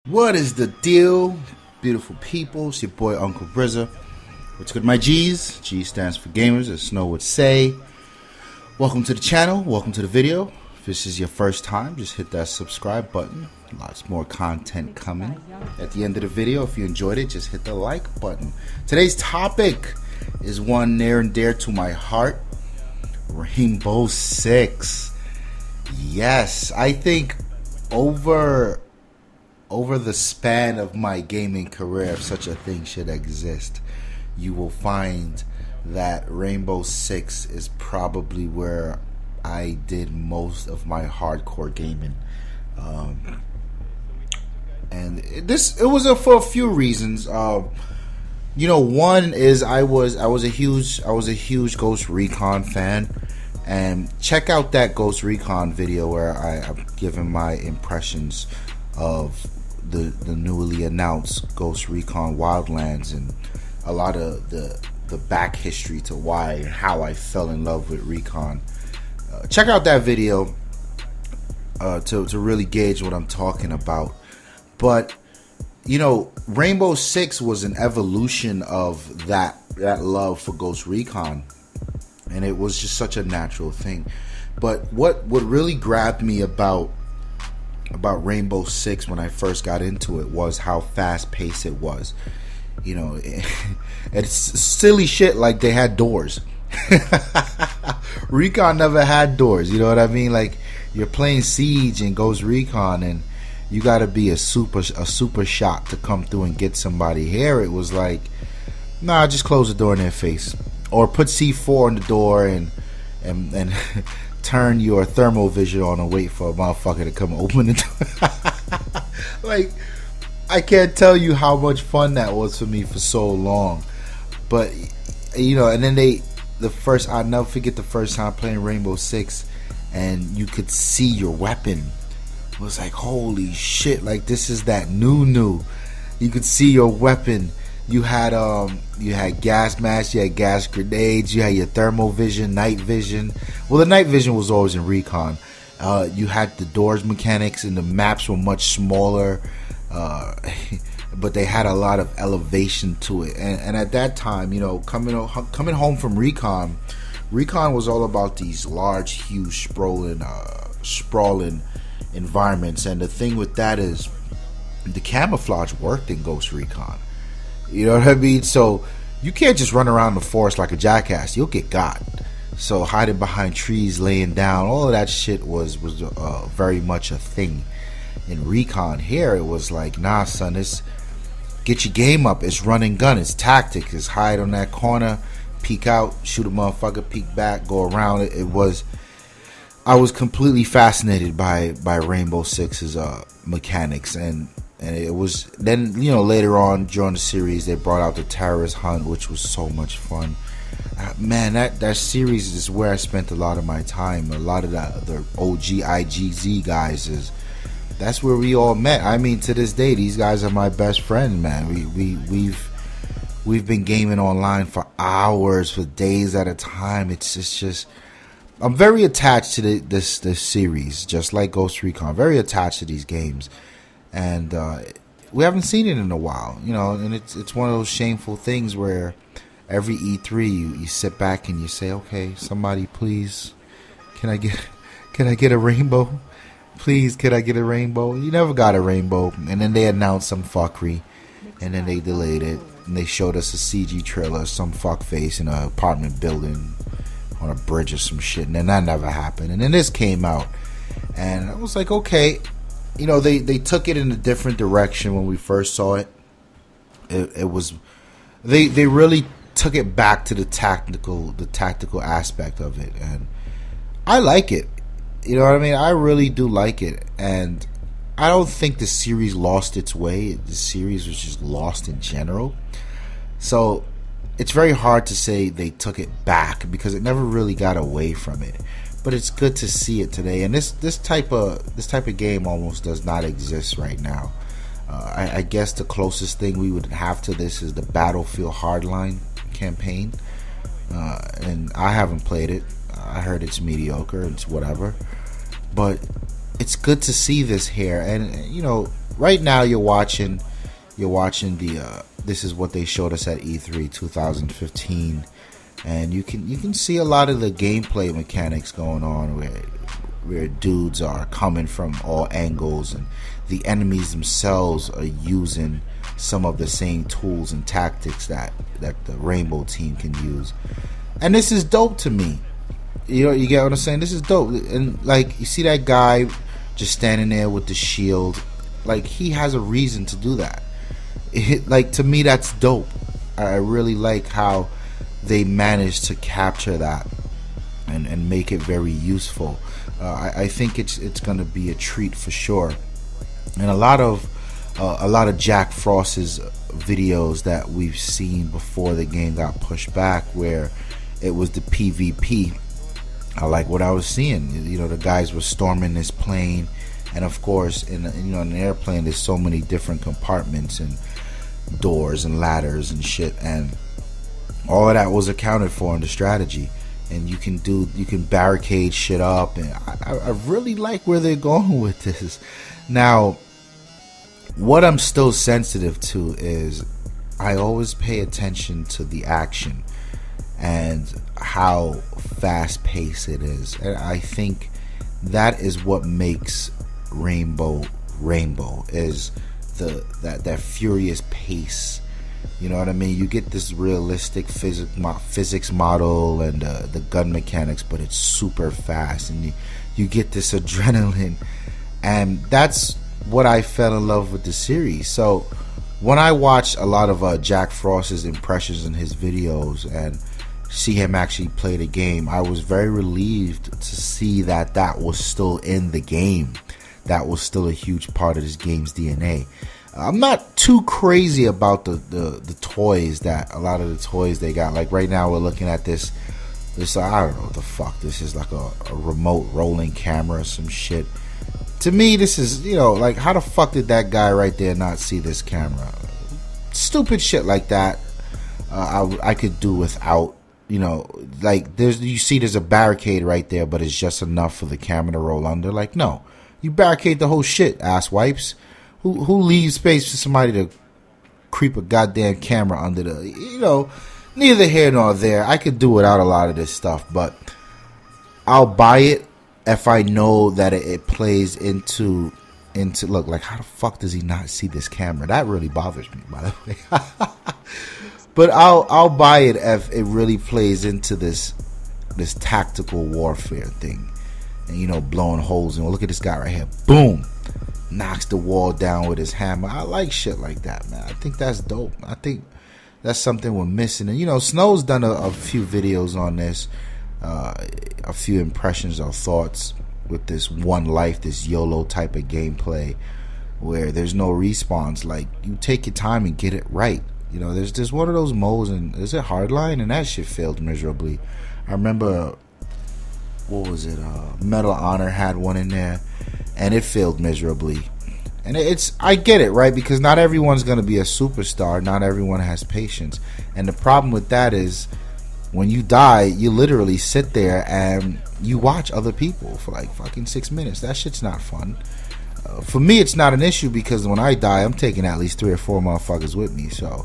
What is the deal, beautiful people? It's your boy Uncle Rza. What's good, my G's? G stands for Gamerz, as Snow would say. Welcome to the channel. Welcome to the video. If this is your first time, just hit that subscribe button. Lots more content coming. At the end of the video, if you enjoyed it, just hit the like button. Today's topic is one near and dear to my heart. Rainbow Six. Yes, I think over the span of my gaming career, if such a thing should exist, you will find that Rainbow Six is probably where I did most of my hardcore gaming. And it was for a few reasons. One is I was a huge Ghost Recon fan, and check out that Ghost Recon video where I've given my impressions of the newly announced Ghost Recon Wildlands and a lot of the back history to why and how I fell in love with Recon. Check out that video to really gauge what I'm talking about. But Rainbow Six was an evolution of that love for Ghost Recon, and it was just such a natural thing. But what really grabbed me about Rainbow Six when I first got into it was how fast paced it was. It's silly shit like they had doors. Recon never had doors, you know what I mean? Like, you're playing Siege and Ghost Recon and you gotta be a super shot to come through and get somebody. Here it was like, nah, just close the door in their face, or put C4 on the door and turn your thermal vision on and wait for a motherfucker to come open the door. Like, I can't tell you how much fun that was for me for so long. But and then I'll never forget the first time playing Rainbow Six and you could see your weapon. It was like, holy shit, like this is that new. You could see your weapon. You had gas masks, you had gas grenades, you had your thermal vision, night vision. Well, the night vision was always in Recon. You had the doors mechanics, and the maps were much smaller, but they had a lot of elevation to it. And at that time, coming home from Recon was all about these large, huge, sprawling environments. And the thing with that is the camouflage worked in Ghost Recon. You know what I mean? So you can't just run around the forest like a jackass. You'll get got. So hiding behind trees, laying down, all of that shit was very much a thing. In Recon here, it was like, nah, son, it's get your game up. It's run and gun. It's tactics. It's hide on that corner, peek out, shoot a motherfucker, peek back, go around it. I was completely fascinated by Rainbow Six's mechanics, and it was then later on during the series they brought out the terrorist hunt, which was so much fun. Man, that series is where I spent a lot of my time. A lot of the OG IGZ guys that's where we all met. I mean, to this day, these guys are my best friend, man. We've been gaming online for hours, for days at a time. It's just I'm very attached to this series, just like Ghost Recon. Very attached to these games, and we haven't seen it in a while, And it's one of those shameful things where every E3 you sit back and you say, okay, somebody please, can I get a rainbow? Please, can I get a rainbow? You never got a rainbow, and then they announced some fuckery, and then they delayed it, and they showed us a CG trailer of some fuckface in an apartment building on a bridge or some shit, and then that never happened. And then this came out, and I was like, okay, they took it in a different direction when we first saw it. It was they really took it back to the tactical aspect of it, and I like it. You know what I mean? I really do like it, and I don't think the series lost its way. The series was just lost in general. So it's very hard to say they took it back because it never really got away from it. But it's good to see it today, and this type of game almost does not exist right now. I guess the closest thing we would have to this is the Battlefield Hardline campaign, and I haven't played it. I heard it's mediocre. It's whatever, but it's good to see this here. And right now you're watching the this is what they showed us at E3 2015, and you can see a lot of the gameplay mechanics going on where dudes are coming from all angles, and the enemies themselves are using some of the same tools and tactics that the Rainbow team can use. And this is dope to me. You get what I'm saying? This is dope. And like, you see that guy just standing there with the shield, like, he has a reason to do that. Like, to me, that's dope. I really like how they managed to capture that and make it very useful. I think it's gonna be a treat for sure. And a lot of Jack Frost's videos that we've seen before the game got pushed back, where it was the PvP. I like what I was seeing. You know, the guys were storming this plane, and of course, in an airplane, there's so many different compartments and doors and ladders and shit, and all of that was accounted for in the strategy. And you can barricade shit up, and I really like where they're going with this. Now, what I'm still sensitive to is I always pay attention to the action and how fast paced it is, and I think that is what makes Rainbow is that furious pace. You know what I mean? You get this realistic physics model and the gun mechanics, but it's super fast, and you get this adrenaline, and that's what I fell in love with the series. So when I watched a lot of Jack Frost's impressions in his videos and see him actually play the game, I was very relieved to see that was still in the game. That was still a huge part of this game's DNA. I'm not too crazy about the toys, that a lot of the toys they got. Like right now we're looking at this I don't know what the fuck this is, like a remote rolling camera or some shit. To me, this is, like, how the fuck did that guy right there not see this camera? Stupid shit like that I could do without. Like, there's a barricade right there, but it's just enough for the camera to roll under. Like, no, you barricade the whole shit, ass wipes. Who leaves space for somebody to creep a goddamn camera under the, neither here nor there. I could do without a lot of this stuff, but I'll buy it if I know that it plays into look, like, how the fuck does he not see this camera? That really bothers me, by the way. But I'll buy it if it really plays into this tactical warfare thing, and blowing holes in. Well, look at this guy right here, boom, knocks the wall down with his hammer. I like shit like that, man. I think that's dope. I think that's something we're missing. And Snow's done a few videos on this, a few impressions or thoughts with this one life, this YOLO type of gameplay, where there's no respawns. Like, you take your time and get it right. There's one of those modes, and is it Hardline, and that shit failed miserably. I remember, what was it? Medal of Honor had one in there, and it failed miserably. And I get it, right? Because not everyone's gonna be a superstar. Not everyone has patience, and the problem with that is, when you die, you literally sit there and you watch other people for like fucking 6 minutes. That shit's not fun. For me, it's not an issue, because when I die, I'm taking at least 3 or 4 motherfuckers with me. So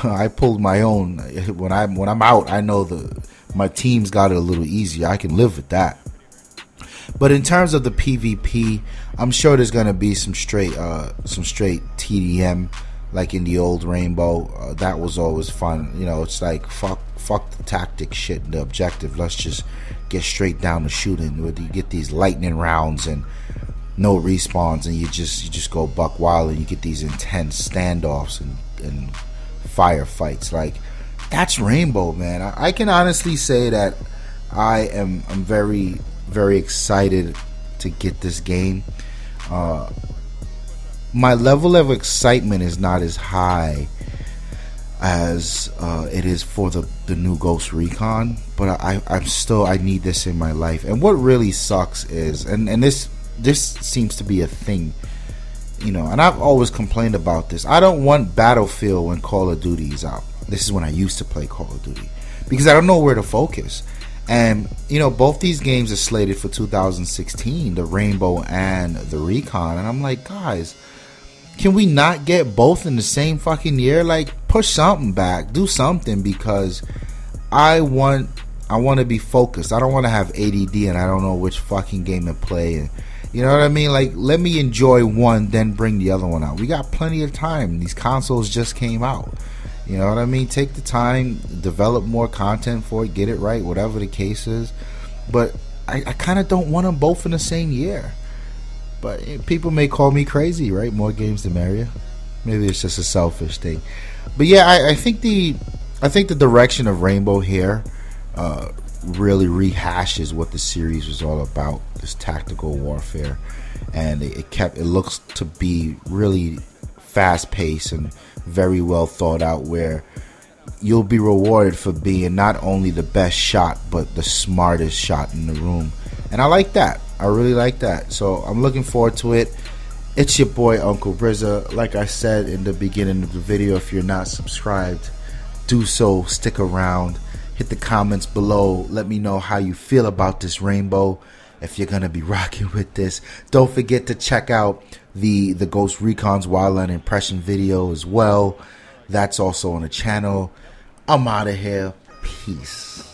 I pulled my own. When I'm out, I know my team's got it a little easier. I can live with that. But in terms of the PvP, I'm sure there's gonna be some straight TDM, like in the old Rainbow. That was always fun. It's like fuck the tactic shit and the objective. Let's just get straight down to shooting. Where you get these lightning rounds and no respawns, and you just go buck wild, and you get these intense standoffs and firefights. Like, that's Rainbow, man. I can honestly say that I'm very, very excited to get this game. My level of excitement is not as high as it is for the new Ghost Recon, but I need this in my life. And what really sucks is, and this seems to be a thing, and I've always complained about this. I don't want Battlefield when Call of Duty is out. This is when I used to play Call of Duty, because I don't know where to focus. And both these games are slated for 2016, the Rainbow and the Recon, and I'm like, guys, can we not get both in the same fucking year? Like, push something back, do something, because I want to be focused. I don't want to have ADD and I don't know which fucking game to play. And you know what I mean? Like, let me enjoy one, then bring the other one out. We got plenty of time. These consoles just came out. You know what I mean? Take the time, develop more content for it, get it right, whatever the case is. But I kind of don't want them both in the same year. But people may call me crazy, right? More games the merrier. Maybe it's just a selfish thing. But yeah, I think the direction of Rainbow here really rehashes what the series was all about. This tactical warfare, and it looks to be really fast paced and very well thought out, where you'll be rewarded for being not only the best shot but the smartest shot in the room. And I like that. I really like that. So I'm looking forward to it. It's your boy Uncle Rza. Like I said in the beginning of the video, if you're not subscribed, do so. Stick around. Hit the comments below. Let me know how you feel about this Rainbow. If you're gonna be rocking with this, don't forget to check out the Ghost Recon's Wildland impression video as well. That's also on the channel. I'm out of here. Peace.